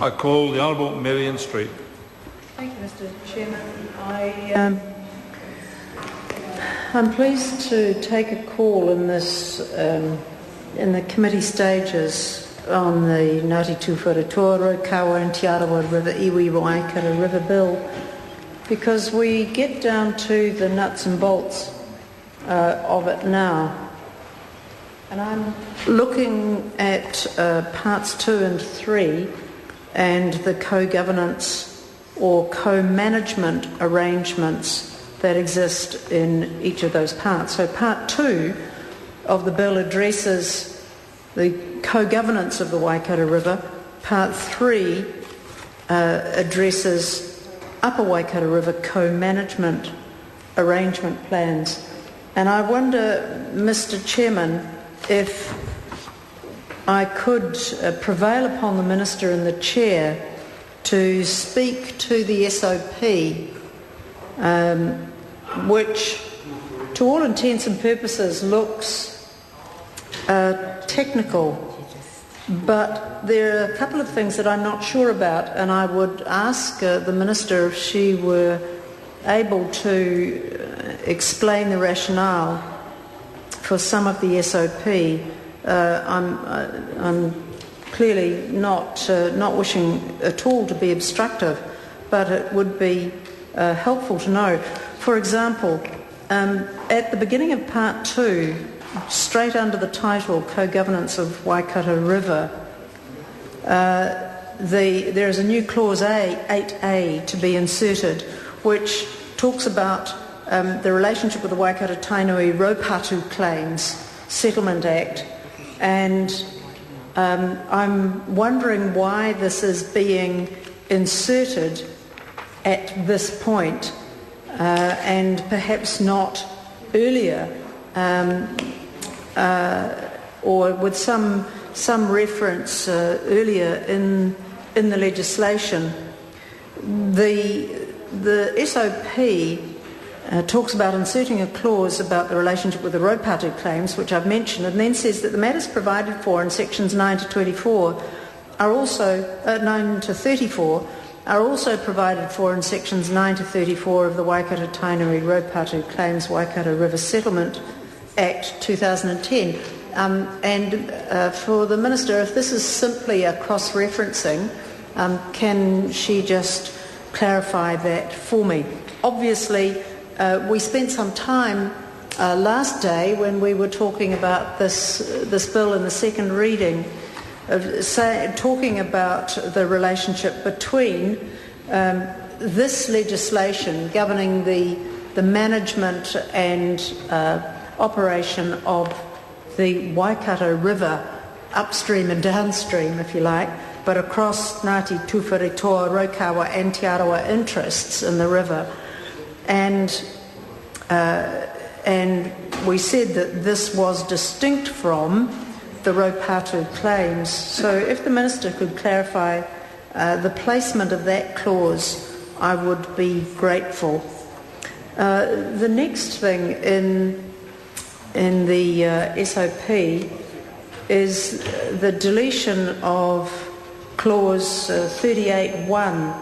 I call the Honourable Marion Street. Thank you, Mr. Chairman. I'm pleased to take a call in this in the committee stages on the Ngati Tuwharetoa, Raukawa and Arawa River, Iwi Waikato River Bill, because we get down to the nuts and bolts of it now. And I'm looking at parts 2 and 3 and the co-governance or co-management arrangements that exist in each of those parts. So part 2 of the bill addresses the co-governance of the Waikato River. Part 3 addresses Upper Waikato River co-management arrangement plans. And I wonder, Mr. Chairman, if I could prevail upon the Minister and the Chair to speak to the SOP, which to all intents and purposes looks technical, but there are a couple of things that I'm not sure about, and I would ask the Minister if she were able to explain the rationale for some of the SOP. I'm clearly not wishing at all to be obstructive, but it would be helpful to know. For example, at the beginning of Part 2, straight under the title Co-Governance of Waikato River, there is a new clause 8A to be inserted, which talks about the relationship with the Waikato Tainui Raupatu Claims Settlement Act, and I'm wondering why this is being inserted at this point and perhaps not earlier, or with some reference earlier in the legislation. The SOP talks about inserting a clause about the relationship with the Raupatu claims, which I've mentioned, and then says that the matters provided for in sections 9 to 24 are also 9 to 34 are also provided for in sections 9 to 34 of the Waikato Tainui Raupatu Claims Waikato River Settlement Act 2010. And for the Minister, if this is simply a cross-referencing, can she just clarify that for me? Obviously, we spent some time last day when we were talking about this bill in the second reading, talking about the relationship between this legislation governing the management and operation of the Waikato River upstream and downstream, if you like, but across Ngati Tuwharetoa, Raukawa and Arawa interests in the river. And we said that this was distinct from the Raupatu claims. So if the Minister could clarify the placement of that clause, I would be grateful. The next thing in the SOP is the deletion of clause 38.1,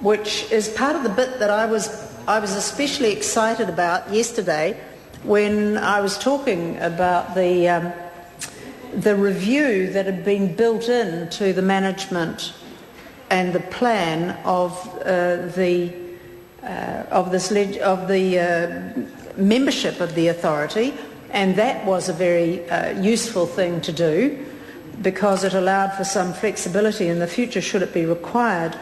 which is part of the bit that I was especially excited about yesterday when I was talking about the review that had been built into the management and the plan of the membership of the authority, and that was a very useful thing to do because it allowed for some flexibility in the future should it be required.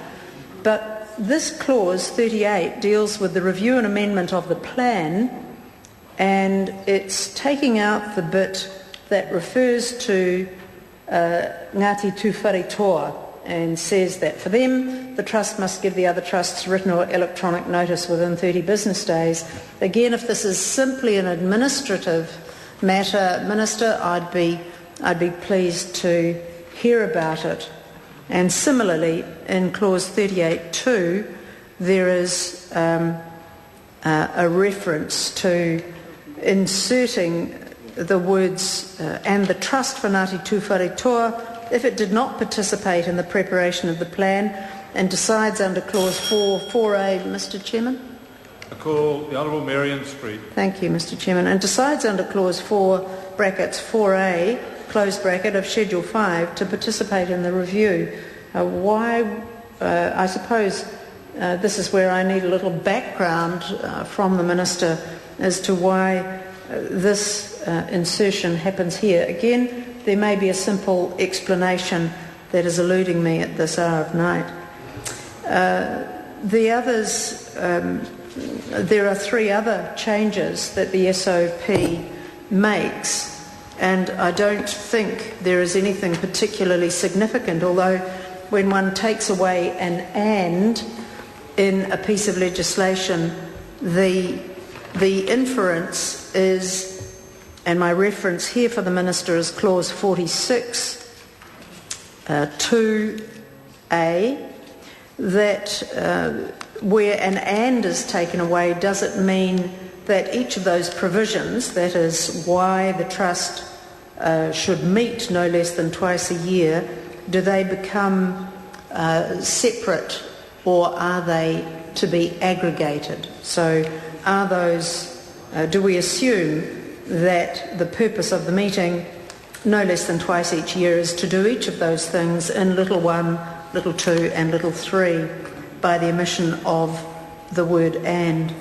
But this clause 38 deals with the review and amendment of the plan, and it's taking out the bit that refers to Ngati Tuwharetoa and says that for them, the trust must give the other trusts written or electronic notice within 30 business days. Again, if this is simply an administrative matter, Minister, I'd be pleased to hear about it. And similarly, in clause 38.2, there is a reference to inserting the words and the trust for Ngati Tuwharetoa if it did not participate in the preparation of the plan and decides under clause 4.4a, Mr. Chairman? I call the Honourable Marion Street. Thank you, Mr. Chairman. And decides under clause 4 brackets 4a, close bracket, of Schedule 5 to participate in the review. I suppose this is where I need a little background from the Minister as to why this insertion happens here. Again, there may be a simple explanation that is eluding me at this hour of night. The others, there are 3 other changes that the SOP makes, and I don't think there is anything particularly significant, although when one takes away an "and" in a piece of legislation, the inference is, and my reference here for the Minister is clause 46, 2a, that where an "and" is taken away, does it mean that each of those provisions, that is why the Trust should meet no less than twice a year, do they become separate, or are they to be aggregated? So are those, do we assume that the purpose of the meeting no less than twice each year is to do each of those things in little 1, little 2 and little 3 by the omission of the word "and"?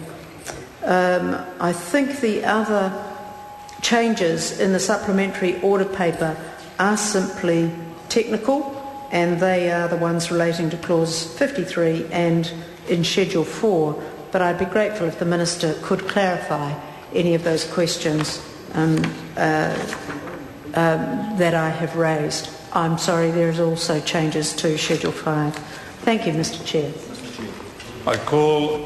I think the other changes in the supplementary order paper are simply technical, and they are the ones relating to clause 53 and in Schedule 4, but I'd be grateful if the Minister could clarify any of those questions that I have raised. I'm sorry, there's also changes to Schedule 5. Thank you, Mr. Chair. I call